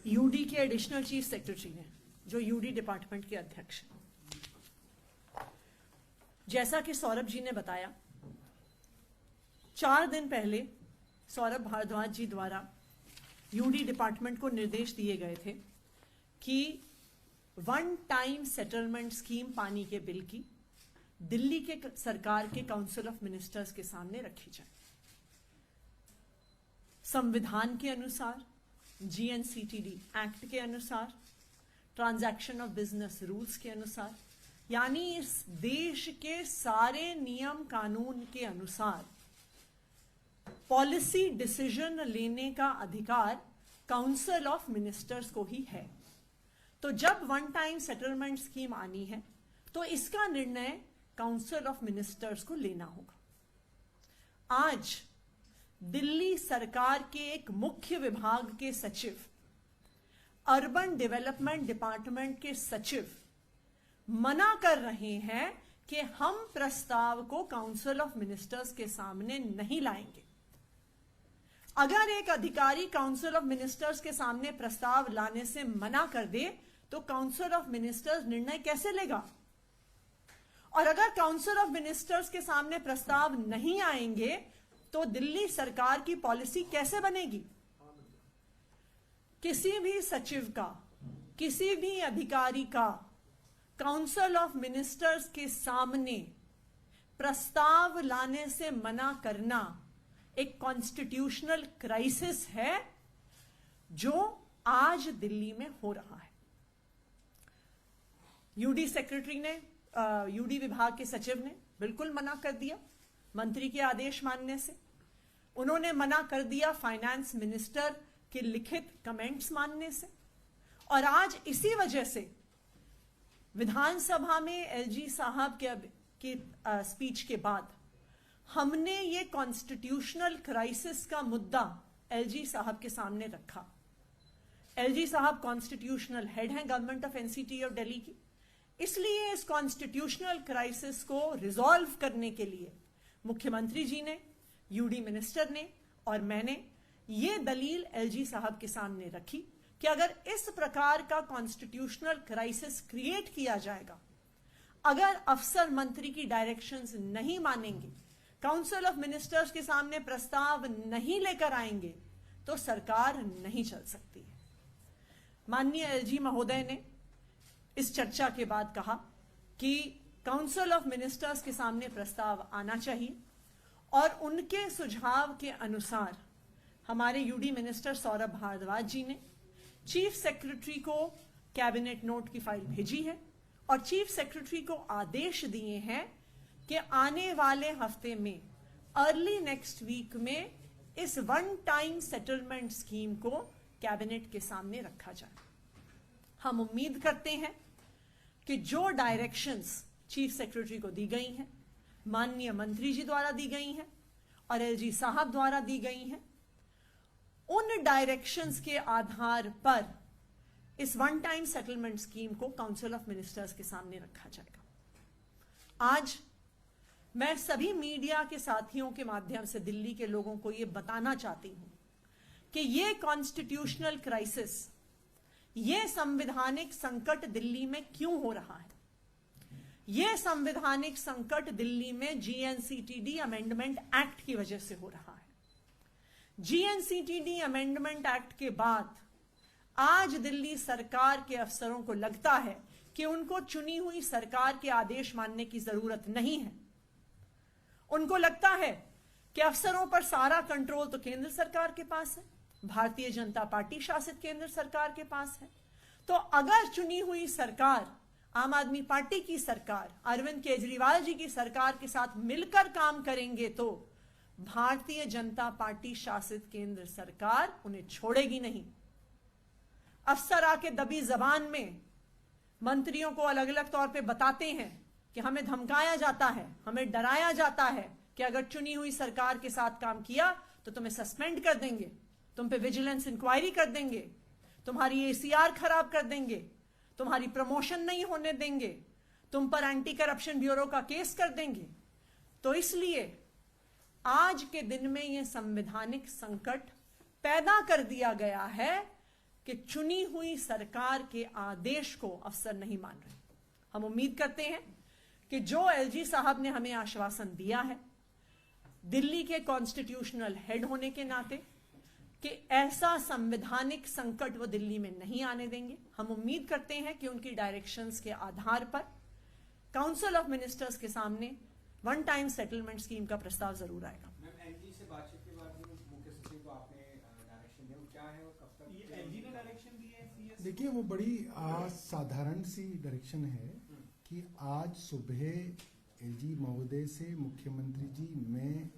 UD के additional chief secretary ने, जो यूडी डिपार्टमेंट के अध्यक्ष हैं, जैसा कि सौरभ जी ने बताया, 4 दिन पहले सौरभ भारद्वाज जी द्वारा यूडी डिपार्टमेंट को निर्देश दिए गए थे कि वन टाइम सेटलमेंट स्कीम पानी के बिल की दिल्ली के सरकार के काउंसिल ऑफ मिनिस्टर्स के सामने रखी जाए। संविधान के अनुसार, जीएनसीटीडी एक्ट के अनुसार, ट्रांजैक्शन ऑफ बिजनेस रूल्स के अनुसार, यानी इस देश के सारे नियम कानून के अनुसार पॉलिसी डिसीजन लेने का अधिकार काउंसिल ऑफ मिनिस्टर्स को ही है। तो जब वन टाइम सेटलमेंट स्कीम आनी है तो इसका निर्णय काउंसिल ऑफ मिनिस्टर्स को लेना होगा। आज दिल्ली सरकार के एक मुख्य विभाग के सचिव, अर्बन डेवलपमेंट डिपार्टमेंट के सचिव मना कर रहे हैं कि हम प्रस्ताव को काउंसिल ऑफ मिनिस्टर्स के सामने नहीं लाएंगे। अगर एक अधिकारी काउंसिल ऑफ मिनिस्टर्स के सामने प्रस्ताव लाने से मना कर दे तो काउंसिल ऑफ मिनिस्टर्स निर्णय कैसे लेगा? और अगर काउंसिल ऑफ मिनिस्टर्स के सामने प्रस्ताव नहीं आएंगे तो दिल्ली सरकार की पॉलिसी कैसे बनेगी? किसी भी सचिव का, किसी भी अधिकारी का काउंसिल ऑफ मिनिस्टर्स के सामने प्रस्ताव लाने से मना करना एक कॉन्स्टिट्यूशनल क्राइसिस है जो आज दिल्ली में हो रहा है। यूडी सेक्रेटरी ने, यूडी विभाग के सचिव ने बिल्कुल मना कर दिया मंत्री के आदेश मानने से। उन्होंने मना कर दिया फाइनेंस मिनिस्टर के लिखित कमेंट्स मानने से। और आज इसी वजह से विधानसभा में एलजी साहब के स्पीच के बाद हमने ये कॉन्स्टिट्यूशनल क्राइसिस का मुद्दा एलजी साहब के सामने रखा। एलजी साहब कॉन्स्टिट्यूशनल हेड हैं government of NCT of Delhi की, इसलिए इस कॉन्स्टिट्यूशनल क्राइसिस को रिजॉल्व करने के लिए मुख्यमंत्री जी ने, यूडी मिनिस्टर ने और मैंने ये दलील एलजी साहब के सामने रखी कि अगर इस प्रकार का कॉन्स्टिट्यूशनल क्राइसिस क्रिएट किया जाएगा, अगर अफसर मंत्री की डायरेक्शंस नहीं मानेंगे, काउंसिल ऑफ मिनिस्टर्स के सामने प्रस्ताव नहीं लेकर आएंगे तो सरकार नहीं चल सकती है। माननीय एलजी महोदय ने इस चर्चा के बाद कहा कि काउंसिल ऑफ मिनिस्टर्स के सामने प्रस्ताव आना चाहिए और उनके सुझाव के अनुसार हमारे यूडी मिनिस्टर सौरभ भारद्वाज जी ने चीफ सेक्रेटरी को कैबिनेट नोट की फाइल भेजी है और चीफ सेक्रेटरी को आदेश दिए हैं कि आने वाले हफ्ते में, अर्ली नेक्स्ट वीक में इस वन टाइम सेटलमेंट स्कीम को कैबिनेट के सामने रखा जाए। हम उम्मीद करते हैं कि जो डायरेक्शंस चीफ सेक्रेटरी को दी गई हैं, माननीय मंत्री जी द्वारा दी गई हैं और एलजी साहब द्वारा दी गई हैं, उन डायरेक्शंस के आधार पर इस वन टाइम सेटलमेंट स्कीम को काउंसिल ऑफ मिनिस्टर्स के सामने रखा जाएगा। आज मैं सभी मीडिया के साथियों के माध्यम से दिल्ली के लोगों को यह बताना चाहती हूं कि यह कॉन्स्टिट्यूशनल क्राइसिस, यह संवैधानिक संकट दिल्ली में क्यों हो रहा है? यह संवैधानिक संकट दिल्ली में जीएनसीटीडी अमेंडमेंट एक्ट की वजह से हो रहा है। जीएनसीटीडी अमेंडमेंट एक्ट के बाद आज दिल्ली सरकार के अफसरों को लगता है कि उनको चुनी हुई सरकार के आदेश मानने की जरूरत नहीं है। उनको लगता है कि अफसरों पर सारा कंट्रोल तो केंद्र सरकार के पास है, भारतीय जनता पार्टी शासित केंद्र सरकार के पास है। तो अगर चुनी हुई सरकार, आम आदमी पार्टी की सरकार, अरविंद केजरीवाल जी की सरकार के साथ मिलकर काम करेंगे तो भारतीय जनता पार्टी शासित केंद्र सरकार उन्हें छोड़ेगी नहीं। अफसर आके दबी जबान में मंत्रियों को अलग अलग तौर पे बताते हैं कि हमें धमकाया जाता है, हमें डराया जाता है कि अगर चुनी हुई सरकार के साथ काम किया तो तुम्हें सस्पेंड कर देंगे, तुम पे विजिलेंस इंक्वायरी कर देंगे, तुम्हारी एसीआर खराब कर देंगे, तुम्हारी प्रमोशन नहीं होने देंगे, तुम पर एंटी करप्शन ब्यूरो का केस कर देंगे। तो इसलिए आज के दिन में यह संवैधानिक संकट पैदा कर दिया गया है कि चुनी हुई सरकार के आदेश को अफसर नहीं मान रहे। हम उम्मीद करते हैं कि जो एलजी साहब ने हमें आश्वासन दिया है दिल्ली के कॉन्स्टिट्यूशनल हेड होने के नाते कि ऐसा संवैधानिक संकट वो दिल्ली में नहीं आने देंगे। हम उम्मीद करते हैं कि उनकी डायरेक्शंस के आधार पर काउंसिल ऑफ मिनिस्टर्स के सामने वन टाइम सेटलमेंट स्कीम का प्रस्ताव जरूर आएगा। मैम, एलजी से बातचीत के बाद मुख्य सचिव को आपने डायरेक्शन दिया, वो क्या है और कब तक? ये एलजी ने डायरेक्शन दी है सीएस? देखिए, वो बड़ी साधारण सी डायरेक्शन है कि आज सुबह एलजी महोदय से मुख्यमंत्री जी, मैं